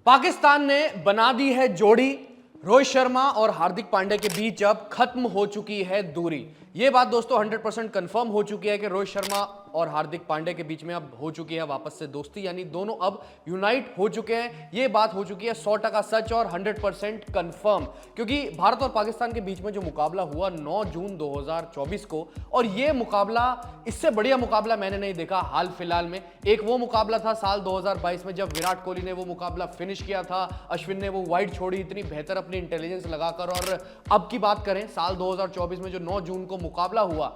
पाकिस्तान ने बना दी है जोड़ी। रोहित शर्मा और हार्दिक पांड्या के बीच अब खत्म हो चुकी है दूरी। ये बात दोस्तों 100% कंफर्म हो चुकी है कि रोहित शर्मा और हार्दिक पांड्या के बीच में अब हो चुकी है वापस से दोस्ती, यानी दोनों अब यूनाइट हो चुके हैं। ये बात हो चुकी है 100% सच और 100% कंफर्म, क्योंकि भारत और पाकिस्तान के बीच में जो मुकाबला हुआ 9 जून 2024 को, और ये मुकाबला, इससे बढ़िया मुकाबला मैंने नहीं देखा हाल फिलहाल में। एक वो मुकाबला था साल 2022 में जब विराट कोहली ने वो मुकाबला फिनिश किया था, अश्विन ने वो वाइड छोड़ी इतनी बेहतर अपनी इंटेलिजेंस लगाकर। और अब की बात करें साल 2024 में जो 9 जून को मुकाबला हुआ,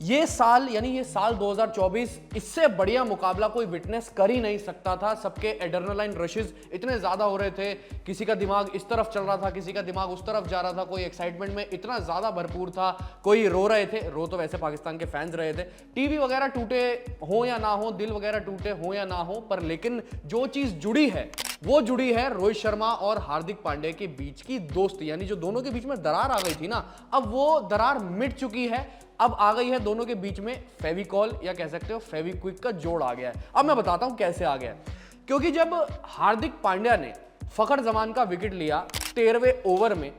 ये साल यानी ये साल 2024, इससे बढ़िया मुकाबला कोई विटनेस कर ही नहीं सकता था। सबके एड्रेनालाइन रशेस इतने ज्यादा हो रहे थे, किसी का दिमाग इस तरफ चल रहा था, किसी का दिमाग उस तरफ जा रहा था, कोई एक्साइटमेंट में इतना ज्यादा भरपूर था, कोई रो रहे थे। रो तो वैसे पाकिस्तान के फैंस रहे थे, टीवी वगैरह टूटे हो या ना हो, दिल वगैरह टूटे हो या ना हो, पर लेकिन जो चीज जुड़ी है वो जुड़ी है रोहित शर्मा और हार्दिक पांड्या के बीच की दोस्ती, यानी जो दोनों के बीच में दरार आ गई थी ना, अब वो दरार मिट चुकी है। अब आ गई है दोनों के बीच में फेविकॉल, या कह सकते हो फेविक्विक का जोड़ आ गया है। अब मैं बताता हूं कैसे आ गया है। क्योंकि जब हार्दिक पांड्या ने फखर जमान का विकेट लिया 13वें ओवर में,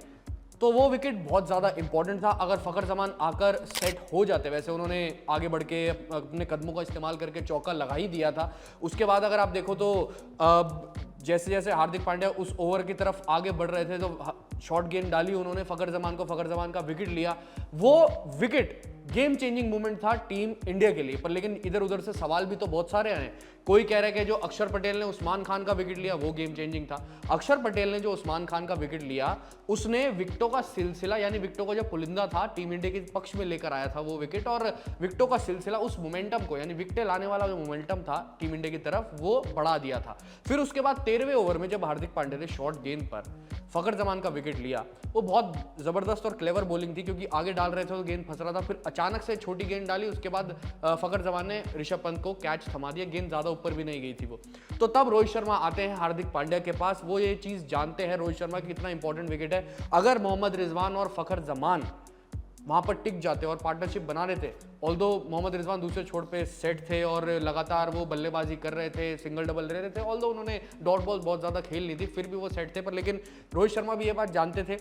तो वो विकेट बहुत ज़्यादा इंपॉर्टेंट था। अगर फखर जमान आकर सेट हो जाते, वैसे उन्होंने आगे बढ़ के अपने कदमों का इस्तेमाल करके चौका लगा ही दिया था। उसके बाद अगर आप देखो तो जैसे जैसे हार्दिक पांड्या उस ओवर की तरफ आगे बढ़ रहे थे तो शॉर्ट गेंद डाली उन्होंने फखर जमान का विकेट लिया। वो विकेट गेम चेंजिंग मोमेंट था टीम इंडिया के लिए। पर लेकिन इधर उधर से सवाल भी तो बहुत सारे आए। कोई कह रहा है कि जो अक्षर पटेल ने उस्मान खान का विकेट लिया वो गेम चेंजिंग था। अक्षर पटेल ने जो उस्मान खान का विकेट लिया, उसने विकेटों का सिलसिला, यानी विकेटों का जो पुलिंदा था टीम इंडिया के पक्ष में लेकर आया था वो विकेट, और विकेटों का सिलसिला उस मोमेंटम को, यानी विकेटें लाने वाला जो मोमेंटम था टीम इंडिया की तरफ, वो बढ़ा दिया था। फिर उसके बाद 13वें ओवर में जब हार्दिक पांड्या ने शॉर्ट गेंद पर फखर जमान का विकेट लिया, वो बहुत जबरदस्त और क्लेवर बॉलिंग थी, क्योंकि आगे डाल रहे थे तो गेंद फंस रहा था। फिर अचानक से छोटी गेंद डाली, उसके बाद फखर जमान ने ऋषभ पंत को कैच थमा दिया, गेंद ज्यादा ऊपर भी नहीं गई थी वो। तो तब रोहित शर्मा आते हैं हार्दिक पांड्या के पास। वो ये चीज जानते हैं रोहित शर्मा कितना इंपॉर्टेंट विकेट है। अगर मोहम्मद रिजवान और फखर जमान वहां पर टिक जाते और पार्टनरशिप बना रहे थे, ऑल्दो मोहम्मद रिजवान दूसरे छोर पे सेट थे और लगातार वो बल्लेबाजी कर रहे थे, सिंगल डबल ले रहे थे, ऑल्दो उन्होंने डॉट बॉल बहुत ज्यादा खेल ली थी, फिर भी वो सेट थे। पर लेकिन रोहित शर्मा भी ये बात जानते थे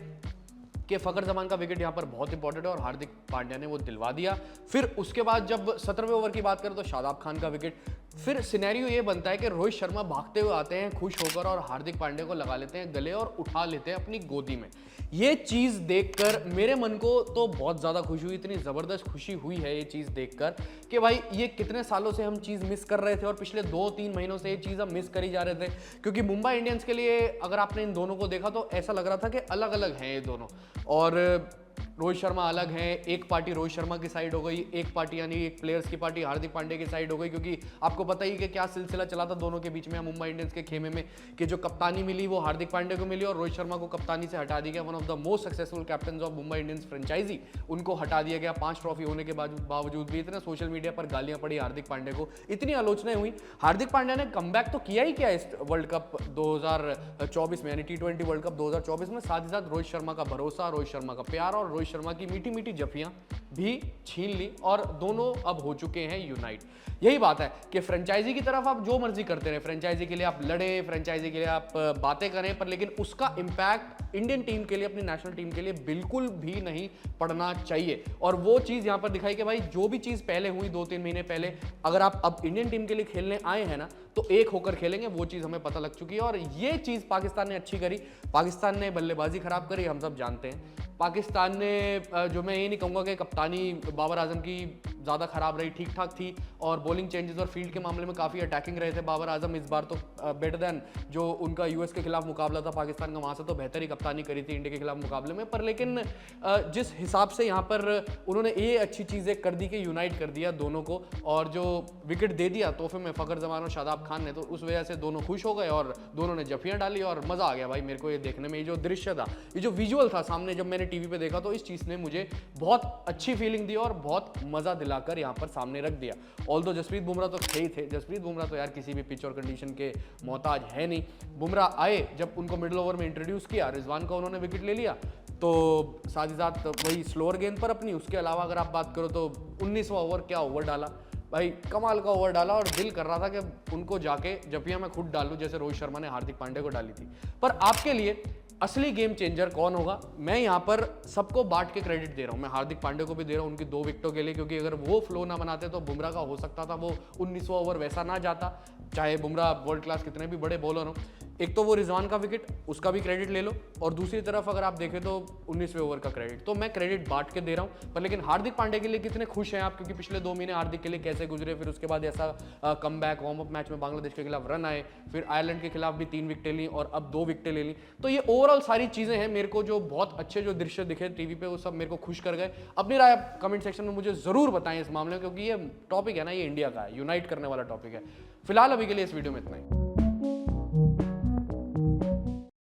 कि फखर जमान का विकेट यहाँ पर बहुत इंपॉर्टेंट है, और हार्दिक पांड्या ने वो दिलवा दिया। फिर उसके बाद जब 17वें ओवर की बात करें तो शादाब खान का विकेट। फिर सिनेरियो ये बनता है कि रोहित शर्मा भागते हुए आते हैं खुश होकर और हार्दिक पांड्या को लगा लेते हैं गले और उठा लेते हैं अपनी गोदी में। ये चीज देखकर मेरे मन को तो बहुत ज्यादा खुशी हुई, इतनी जबरदस्त खुशी हुई है ये चीज देखकर कि भाई ये कितने सालों से हम चीज मिस कर रहे थे, और पिछले 2-3 महीनों से ये चीज हम मिस करी जा रहे थे। क्योंकि मुंबई इंडियंस के लिए अगर आपने इन दोनों को देखा तो ऐसा लग रहा था कि अलग अलग हैं ये दोनों, और रोहित शर्मा अलग है। एक पार्टी रोहित शर्मा की साइड हो गई, एक पार्टी यानी एक प्लेयर्स की पार्टी हार्दिक पांड्या की साइड हो गई, क्योंकि आपको पता ही कि क्या सिलसिला चला था दोनों के बीच में मुंबई इंडियंस के खेमे में, कि जो कप्तानी मिली वो हार्दिक पांड्या को मिली और रोहित शर्मा को कप्तानी से हटा दिया गया। One of the most successful captain of Mumbai Indians franchise, उनको हटा दिया गया 5 ट्रॉफी होने के बावजूद भी। इतने सोशल मीडिया पर गालियां पड़ी हार्दिक पांड्या को, इतनी आलोचनाएं हुई। हार्दिक पांड्या ने कमबैक तो किया ही क्या इस वर्ल्ड कप 2024 में, यानी T20 वर्ल्ड कप 2024 में। साथ ही साथ रोहित शर्मा का भरोसा, रोहित शर्मा का प्यार और रोहित शर्मा की मीठी मीठी जफियां भी छीन ली, और दोनों अब हो चुके हैं यूनाइट। यही बात है कि फ्रेंचाइजी की तरफ आप जो मर्जी करते रहे, फ्रेंचाइजी के लिए आप लड़े, फ्रेंचाइजी के लिए आप बातें करें, पर लेकिन उसका इंपैक्ट इंडियन टीम के लिए, अपनी नेशनल टीम के लिए बिल्कुल भी नहीं पड़ना चाहिए। और वो चीज यहां पर दिखाई कि भाई जो भी चीज पहले हुई 2-3 महीने पहले, अगर आप अब इंडियन टीम के लिए खेलने आए हैं ना, तो एक होकर खेलेंगे, वो चीज हमें पता लग चुकी है। और ये चीज पाकिस्तान ने अच्छी करी। पाकिस्तान ने बल्लेबाजी खराब करी, हम सब जानते हैं। पाकिस्तान ने, जो मैं ये नहीं कहूँगा कि कप्तानी बाबर आजम की ज़्यादा खराब रही, ठीक ठाक थी, और बॉलिंग चेंजेस और फील्ड के मामले में काफ़ी अटैकिंग रहे थे बाबर आजम इस बार तो। बेटर देन जो उनका यूएस के खिलाफ मुकाबला था पाकिस्तान का, वहाँ से तो बेहतर ही कप्तानी करी थी इंडिया के खिलाफ मुकाबले में। पर लेकिन जिस हिसाब से यहाँ पर उन्होंने ये अच्छी चीज़ें कर दी कि यूनाइट कर दिया दोनों को, और जो विकेट दे दिया तोहफे में फखर जमान और शादाब खान ने, तो उस वजह से दोनों खुश हो गए और दोनों ने जफियाँ डाली और मज़ा आ गया भाई मेरे को ये देखने में। ये जो दृश्य था, ये जो विजुअल था सामने जब मैंने टीवी पे देखा, तो इस चीज़ ने मुझे बहुत अच्छी फीलिंग दी और बहुत मज़ा दिलाकर यहाँ पर सामने रख दिया। ऑल्दो जसप्रीत बुमराह तो थे ही थे, जसप्रीत बुमराह तो यार किसी भी पिच और कंडीशन के मोहताज है नहीं। बुमराह आए, जब उनको मिडिल ओवर में इंट्रोड्यूस किया, रिजवान का उन्होंने विकेट ले लिया, तो साथ ही साथ वही स्लोअर गेंद पर अपनी, उसके अलावा अगर आप बात करो तो 19वां ओवर क्या ओवर डाला, भाई कमाल का ओवर डाला और दिल कर रहा था कि उनको जाके जपिया मैं खुद डालूं जैसे रोहित शर्मा ने हार्दिक पांड्या को डाली थी। पर आपके लिए असली गेम चेंजर कौन होगा? मैं यहाँ पर सबको बांट के क्रेडिट दे रहा हूँ। मैं हार्दिक पांड्या को भी दे रहा हूँ उनकी 2 विकेटों के लिए, क्योंकि अगर वो फ्लो ना बनाते तो बुमराह का हो सकता था वो 19वां ओवर वैसा ना जाता, चाहे बुमराह वर्ल्ड क्लास कितने भी बड़े बॉलर हो। एक तो वो रिजवान का विकेट, उसका भी क्रेडिट ले लो, और दूसरी तरफ अगर आप देखें तो 19वें ओवर का क्रेडिट। तो मैं क्रेडिट बांट के दे रहा हूँ। पर लेकिन हार्दिक पांड्या के लिए कितने खुश हैं आप? क्योंकि पिछले 2 महीने हार्दिक के लिए कैसे गुजरे, फिर उसके बाद ऐसा कमबैक, वार्म अप मैच में बांग्लादेश के खिलाफ रन आए, फिर आयरलैंड के खिलाफ भी 3 विकेटें ली और अब 2 विकेटें ले ली। तो ये ओवरऑल सारी चीजें हैं मेरे को जो बहुत अच्छे जो दृश्य दिखे टीवी पे, वो सब मेरे को खुश कर गए। अपनी राय कमेंट सेक्शन में मुझे जरूर बताएं इस मामले में, क्योंकि ये टॉपिक है ना, ये इंडिया का है, यूनाइट करने वाला टॉपिक है। फिलहाल अभी के लिए इस वीडियो में इतना ही।